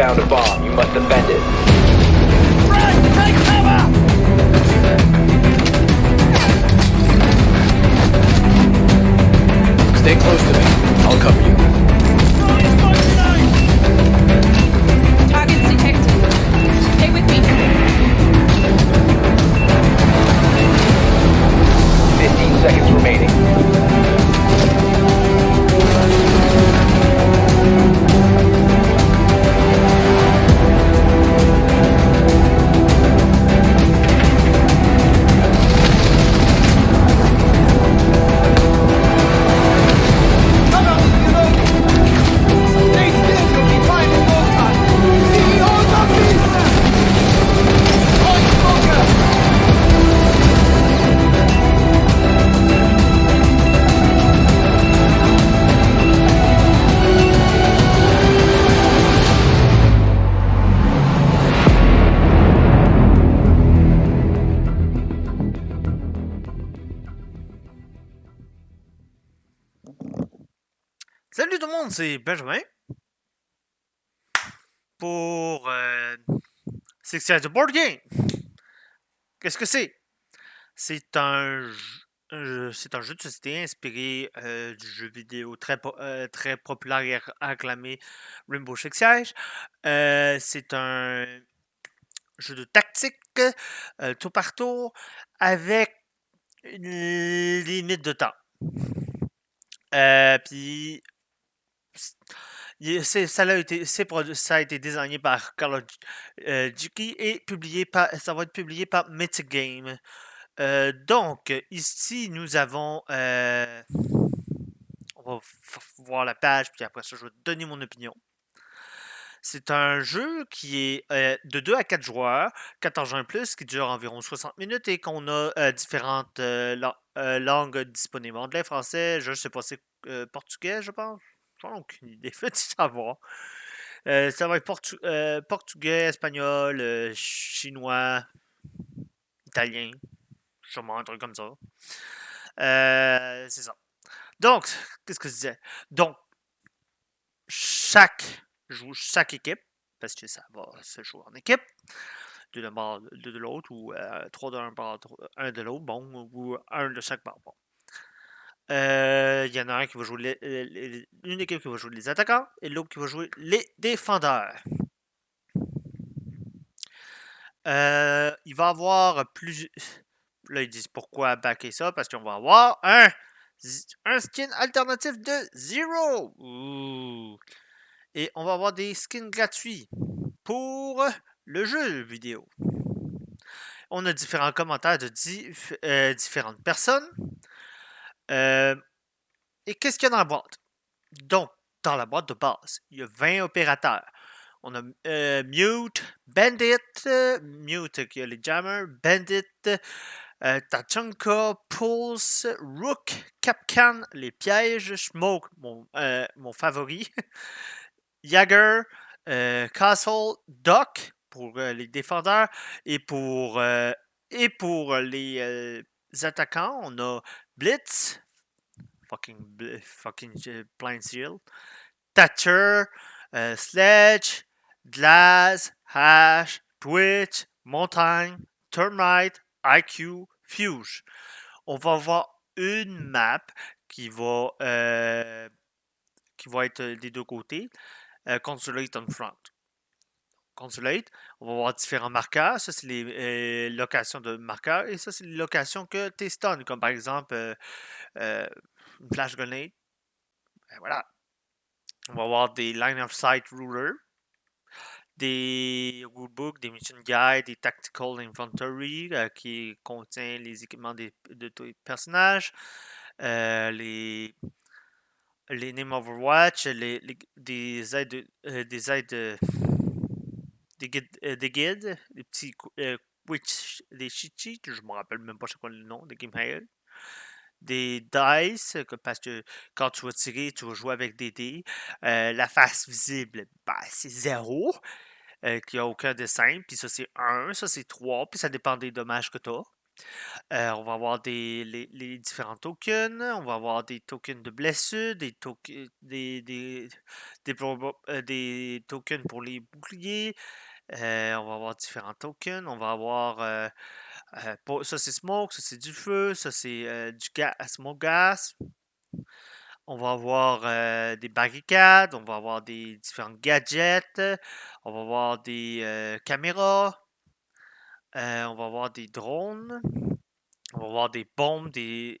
found a bomb. You must defend it. Fred, take cover! Stay close to me. I'll cover you. Throwing smoke grenade! Targets detected. Stay with me. 15 seconds remaining. Stay still, you'll be fine in no time. CEO's office! Throwing smoker! Salut tout le monde, c'est Benjamin. Pour Six Sides Board Game. Qu'est-ce que c'est? C'est c'est un jeu de société inspiré du jeu vidéo très populaire et acclamé Rainbow Six Siege. C'est un jeu de tactique tour par tour avec une limite de temps. Puis ça a été designé par Carlo Giucchi et ça va être publié par Mythic Game. Donc, ici, nous avons... on va voir la page, puis après ça, je vais donner mon opinion. C'est un jeu qui est de 2 à 4 joueurs, 14 ans et plus, qui dure environ 60 minutes et qu'on a différentes langues disponibles. Anglais, français, je ne sais pas, c'est portugais, je pense. J'en ai aucune idée, faut savoir. Ça va être portugais, espagnol, chinois, italien, sûrement un truc comme ça. C'est ça. Donc, qu'est-ce que je disais? Donc, chaque équipe, parce que ça va se jouer en équipe, deux d'un bord, deux de l'autre, ou trois d'un bord, un de l'autre, bon, ou un de chaque bord, bon. Il y en a un qui va jouer une équipe qui va jouer les attaquants et l'autre qui va jouer les défendeurs. Il va avoir plus. Là, ils disent pourquoi backer ça? Parce qu'on va avoir un skin alternatif de Zero. Ouh. Et on va avoir des skins gratuits pour le jeu vidéo. On a différents commentaires de différentes personnes. Et qu'est-ce qu'il y a dans la boîte? Donc, dans la boîte de base, il y a 20 opérateurs. On a Mute, Bandit, Mute qui a les jammers, Bandit, Tachanka, Pulse, Rook, Capcan, les pièges, Smoke, mon favori, Jagger, Castle, Doc pour les défendeurs et pour les attaquants, on a Blitz, fucking Blind Seal, Thatcher, Sledge, Glaz, Hash, Twitch, Montagne, Termite, IQ, Fuge. On va avoir une map qui va être des deux côtés. Consulate on front. Consulate, on va avoir différents marqueurs. Ça, c'est les locations de marqueurs. Et ça, c'est les locations que tu stun, comme par exemple une flash grenade. Ben, voilà. On va avoir des line of sight rulers, des rulebooks, des mission guides, des tactical inventory qui contient les équipements de tous les personnages, les names Overwatch, des aides, des guides, des petits des cheat sheets, je me rappelle même pas c'est quoi le nom, des game head. Des dice, parce que quand tu vas tirer, tu vas jouer avec des dés. La face visible, ben, c'est 0, qu'il n'y a aucun dessin. Puis ça, c'est 1, ça, c'est 3, puis ça dépend des dommages que tu as. On va avoir les différents tokens. On va avoir des tokens de blessure, des tokens, des tokens pour les boucliers. On va avoir différents tokens. On va avoir ça c'est smoke, ça c'est du feu, ça c'est du smoke gas. On va avoir des barricades, on va avoir des différents gadgets, on va avoir des caméras, on va avoir des drones, on va avoir des bombes, des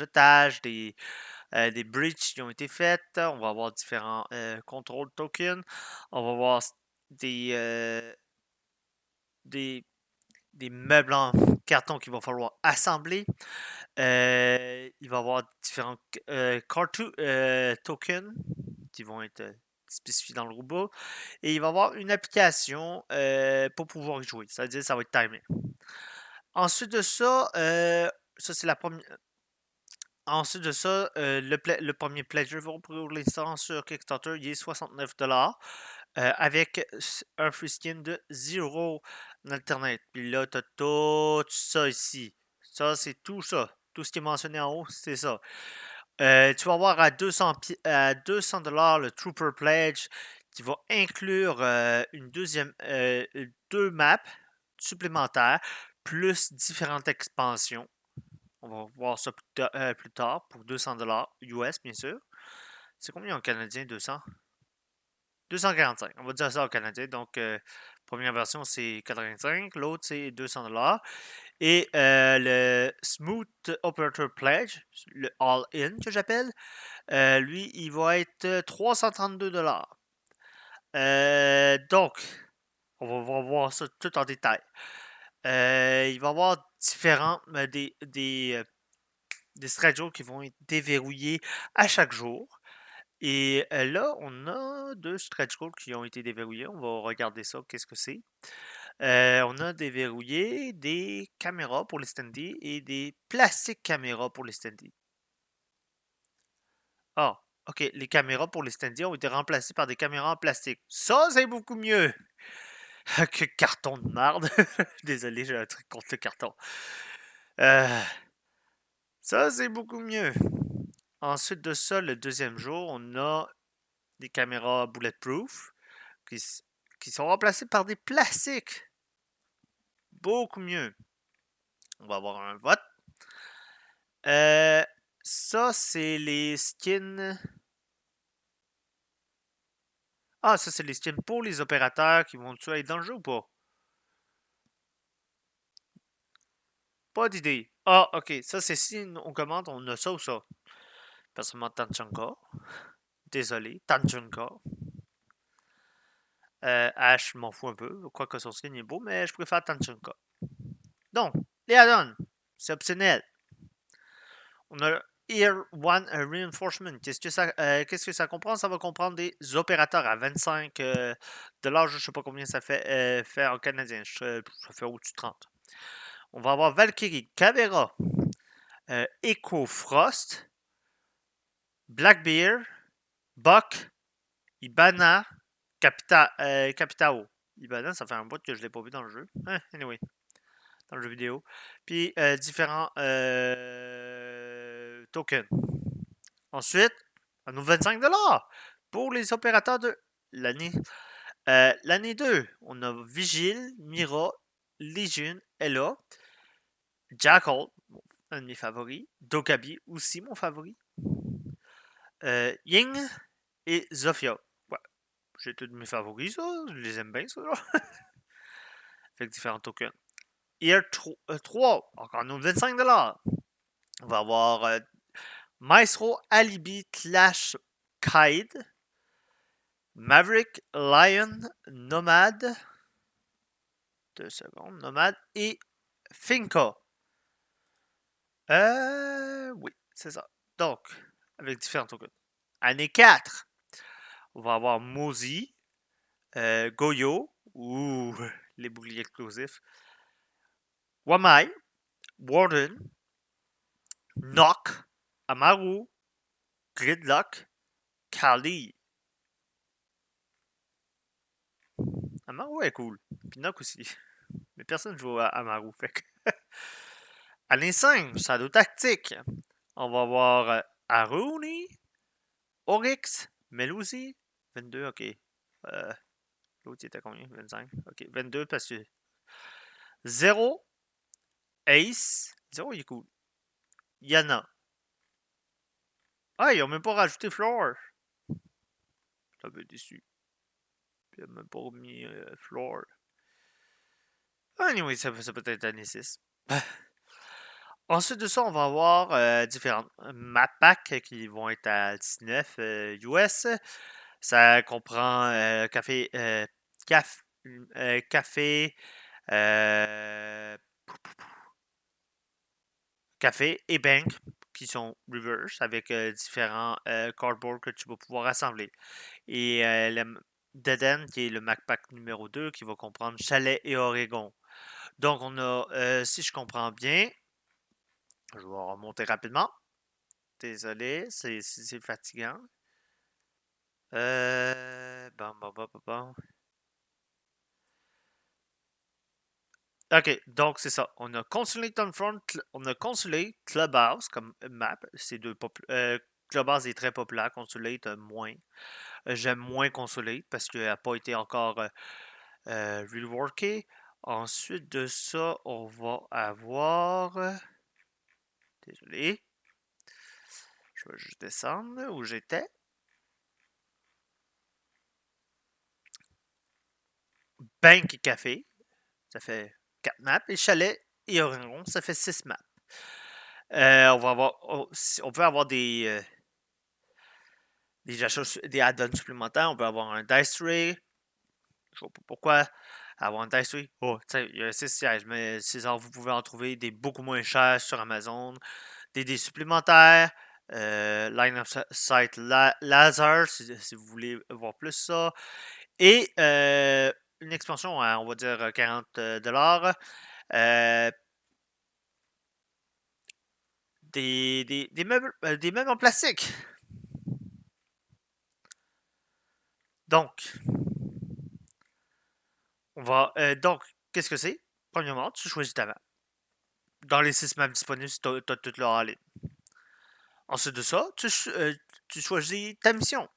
otages, des breaches qui ont été faites. On va avoir différents control tokens. On va avoir des, euh, des, des meubles en carton qu'il va falloir assembler. Il va y avoir différents tokens qui vont être spécifiés dans le robot. Et il va y avoir une application pour pouvoir y jouer. C'est-à-dire ça va être timé. Ensuite de ça, ça c'est la première. Ensuite de ça, le premier pledger pour l'instant sur Kickstarter, il est 69$ avec un free skin de 0 alternate. Puis là, tu as tout ça ici. Ça, c'est tout ça. Tout ce qui est mentionné en haut, c'est ça. Tu vas avoir à 200$ le Trooper Pledge qui va inclure deux maps supplémentaires plus différentes expansions. On va voir ça plus tard pour 200$ US, bien sûr. C'est combien en canadien 200? 245. On va dire ça en canadien. Donc, première version, c'est 85. L'autre, c'est 200$. Et le Smooth Operator Pledge, le All-In que j'appelle, lui, il va être 332$. Donc, on va voir ça tout en détail. Il va y avoir différents des schedules qui vont être déverrouillés à chaque jour. Et là, on a deux schedules qui ont été déverrouillés. On va regarder ça, qu'est-ce que c'est. On a déverrouillé des caméras pour les standees et des plastiques caméras pour les standees. Ah, ok, les caméras pour les standees ont été remplacées par des caméras en plastique. Ça, c'est beaucoup mieux que carton de marde. Désolé, j'ai un truc contre le carton. Ça, c'est beaucoup mieux. Ensuite de ça, le deuxième jour, on a des caméras bulletproof qui sont remplacées par des plastiques. Beaucoup mieux. On va avoir un vote. Ça, c'est les skins. Ah, ça, c'est les skins pour les opérateurs qui vont-tu être dans le jeu ou pas? Pas d'idée. Ah, ok. Ça, c'est si on commande, on a ça ou ça. Personnellement, Tanchanka. Désolé, Tanchanka. Ash, m'en fout un peu. Quoique son skin est beau, mais je préfère Tanchanka. Donc, les add-ons. C'est optionnel. On a Year One Reinforcement. Qu'est-ce que ça comprend? Ça va comprendre des opérateurs à 25 dollars. Je ne sais pas combien ça fait, en canadien. Ça fait au-dessus de 30. On va avoir Valkyrie, Caveira, Echo Frost, Blackbeard, Buck, Ibana, Capitao. Ibana, ça fait un bout que je ne l'ai pas vu dans le jeu. Anyway, dans le jeu vidéo. Puis différents tokens. Ensuite, à nous 25$ pour les opérateurs de l'année. L'année 2, on a Vigile, Mira, Legion, Ella, Jackal, un de mes favoris, Dokabi, aussi mon favori, Ying et Zofia. Ouais, j'ai tous mes favoris, ça. Je les aime bien, ça. Avec différents tokens. Year 3, encore nous 25$. On va avoir Maestro, Alibi, Clash, Kaid, Maverick, Lion, Nomad. 2 secondes. Nomad et Finca. Oui, c'est ça. Donc, avec différents tokens. Année 4, on va avoir Mozi, Goyo, ou les boucliers explosifs, Wamai, Warden, Knock, Amaru, Gridlock, Kali. Amaru est cool. Puis Knock aussi. Mais personne joue à Maru. Fait que... Année 5, Shadow Tactique. On va voir Aruni, Oryx, Melusi. 22, ok. L'autre, il était combien? 25. Ok, 22 parce que... 0, Ace. 0, il est cool. Yana. Ah, ils ont même pas rajouté Floor. Je suis un peu déçu. Puis ils ont même pas mis Floor. Anyway, ça peut être année 6. Ensuite de ça, on va avoir différentes map packs qui vont être à 19 US. Ça comprend café, euh, café et bank qui sont reverse avec différents cardboard que tu vas pouvoir assembler. Et Dead End qui est le map pack numéro 2 qui va comprendre chalet et Oregon. Donc on a, si je comprends bien, je vais remonter rapidement. Désolé, c'est fatigant. Bon, bon, bon, bon, bon. Ok, donc c'est ça. On a Consulate on Front, on a Consulate, Clubhouse comme map. C'est Clubhouse est très populaire, Consulate moins. J'aime moins Consulate parce qu'elle n'a pas été encore reworkée. Ensuite de ça, on va avoir. Désolé. Je vais juste descendre où j'étais. Bank et Café. Ça fait 4 maps. Et Chalet et Oregon, ça fait 6 maps. On va avoir. On peut avoir des des add-ons supplémentaires. On peut avoir un Dice Ray. Je vois pas pourquoi avoir un Dice Ray. Oh, tu sais, il y a 6 sièges, mais vous pouvez en trouver des beaucoup moins chers sur Amazon. Des dés supplémentaires. Line of Sight Laser, si vous voulez voir plus ça. Et une expansion à, on va dire, $40. Euh, des meubles en plastique. Donc, donc, qu'est-ce que c'est? Premièrement, tu choisis ta map. Dans les 6 maps disponibles, tu as toute leur all-in. Ensuite de ça, tu choisis ta mission.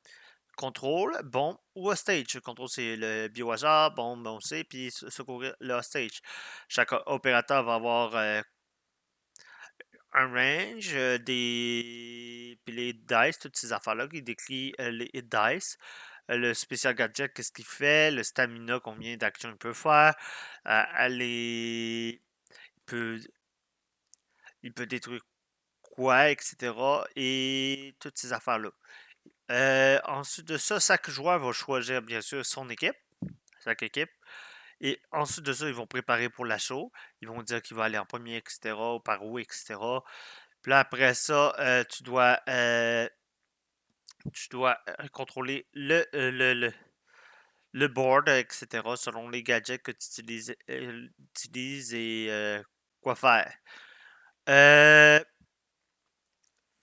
Contrôle, bombe ou hostage. Contrôle, c'est le biohazard, bombe, on sait, puis secourir le hostage. Chaque opérateur va avoir un range, puis les dice, toutes ces affaires-là qui décrit les hit dice. Le spécial gadget, qu'est-ce qu'il fait, le stamina, combien d'actions il peut faire, il peut détruire quoi, etc. Et toutes ces affaires-là. Ensuite de ça, chaque joueur va choisir bien sûr son équipe, chaque équipe. Et ensuite de ça, ils vont préparer pour l'assaut. Ils vont dire qu'il va aller en premier, etc. Par où, etc. Puis là, après ça, tu dois contrôler le board, etc. selon les gadgets que tu utilises et quoi faire.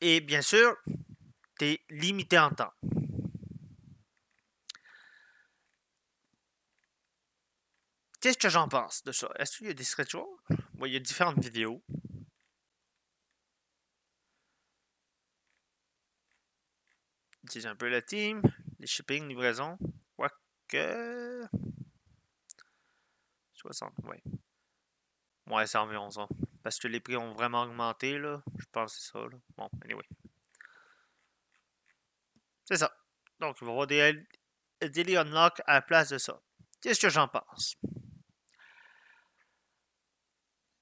Et bien sûr, tu es limité en temps. Qu'est-ce que j'en pense de ça? Est-ce qu'il y a des rituals? Bon, il y a différentes vidéos. Dis un peu le team, les shipping, livraison. Quoique. 60, ouais. Ouais, c'est environ ça. Parce que les prix ont vraiment augmenté, là. Je pense que c'est ça, là. Bon, anyway. C'est ça. Donc, il va y avoir des daily unlock à la place de ça. Qu'est-ce que j'en pense?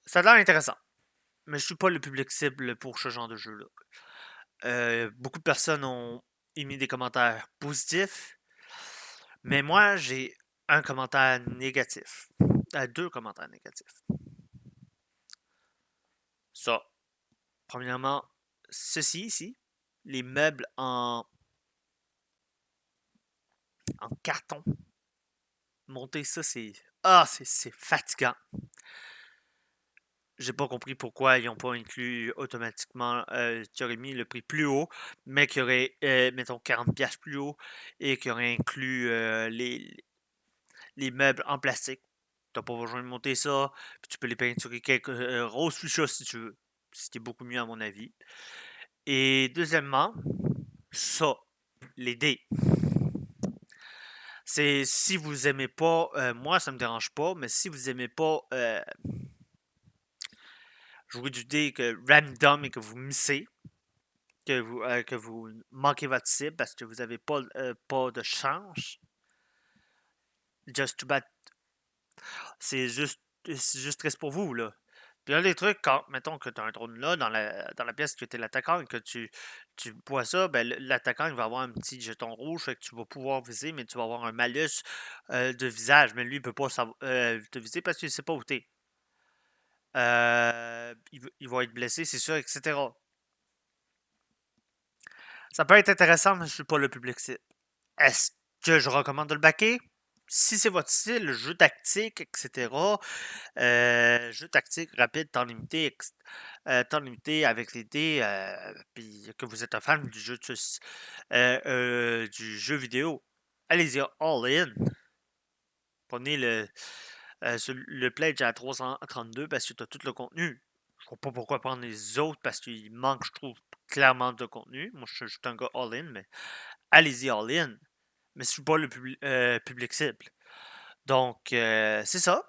Ça a l'air intéressant. Mais je suis pas le public cible pour ce genre de jeu-là. Beaucoup de personnes ont émis des commentaires positifs. Mais moi, j'ai un commentaire négatif. Deux commentaires négatifs. Ça. Premièrement, ceci ici, les meubles en carton. Monter ça, c'est. Ah, c'est fatigant. J'ai pas compris pourquoi ils n'ont pas inclus automatiquement, qui aurait mis le prix plus haut, mais qui aurait, mettons, 40$ plus haut et qui aurait inclus les meubles en plastique. T'as pas besoin de monter ça. Puis tu peux les peinturer quelques rose fuchsia si tu veux. Ce qui est beaucoup mieux à mon avis. Et deuxièmement, ça, les dés. C'est si vous aimez pas, moi ça me dérange pas, mais si vous aimez pas jouer du dé que random et que vous missez, que vous manquez votre cible parce que vous n'avez pas de chance, just too bad. C'est juste triste pour vous, là. Puis un des trucs, quand, mettons que tu as un drone là dans la pièce que tu es l'attaquant et que tu vois ça, ben l'attaquant il va avoir un petit jeton rouge, fait que tu vas pouvoir viser, mais tu vas avoir un malus de visage. Mais lui, il peut pas te viser parce qu'il sait pas où t'es. Il va être blessé, c'est sûr, etc. Ça peut être intéressant, mais je suis pas le public cible. Est-ce que je recommande de le backer? Si c'est votre style, jeu tactique, etc., jeu tactique rapide, temps limité avec les dés, puis que vous êtes un fan du jeu vidéo, allez-y all in. Prenez le pledge à 332 parce que tu as tout le contenu. Je vois pas pourquoi prendre les autres parce qu'il manque, je trouve, clairement de contenu. Moi, je suis juste un gars all in, mais allez-y all in. Mais je suis pas le public cible. Donc, c'est ça.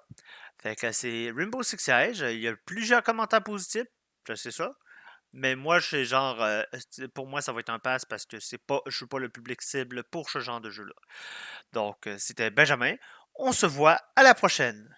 Fait que c'est Rainbow Six Siege. Il y a plusieurs commentaires positifs, je sais ça. Mais moi, je genre, pour moi, ça va être un pass parce que je suis pas le public cible pour ce genre de jeu-là. Donc, c'était Benjamin. On se voit à la prochaine.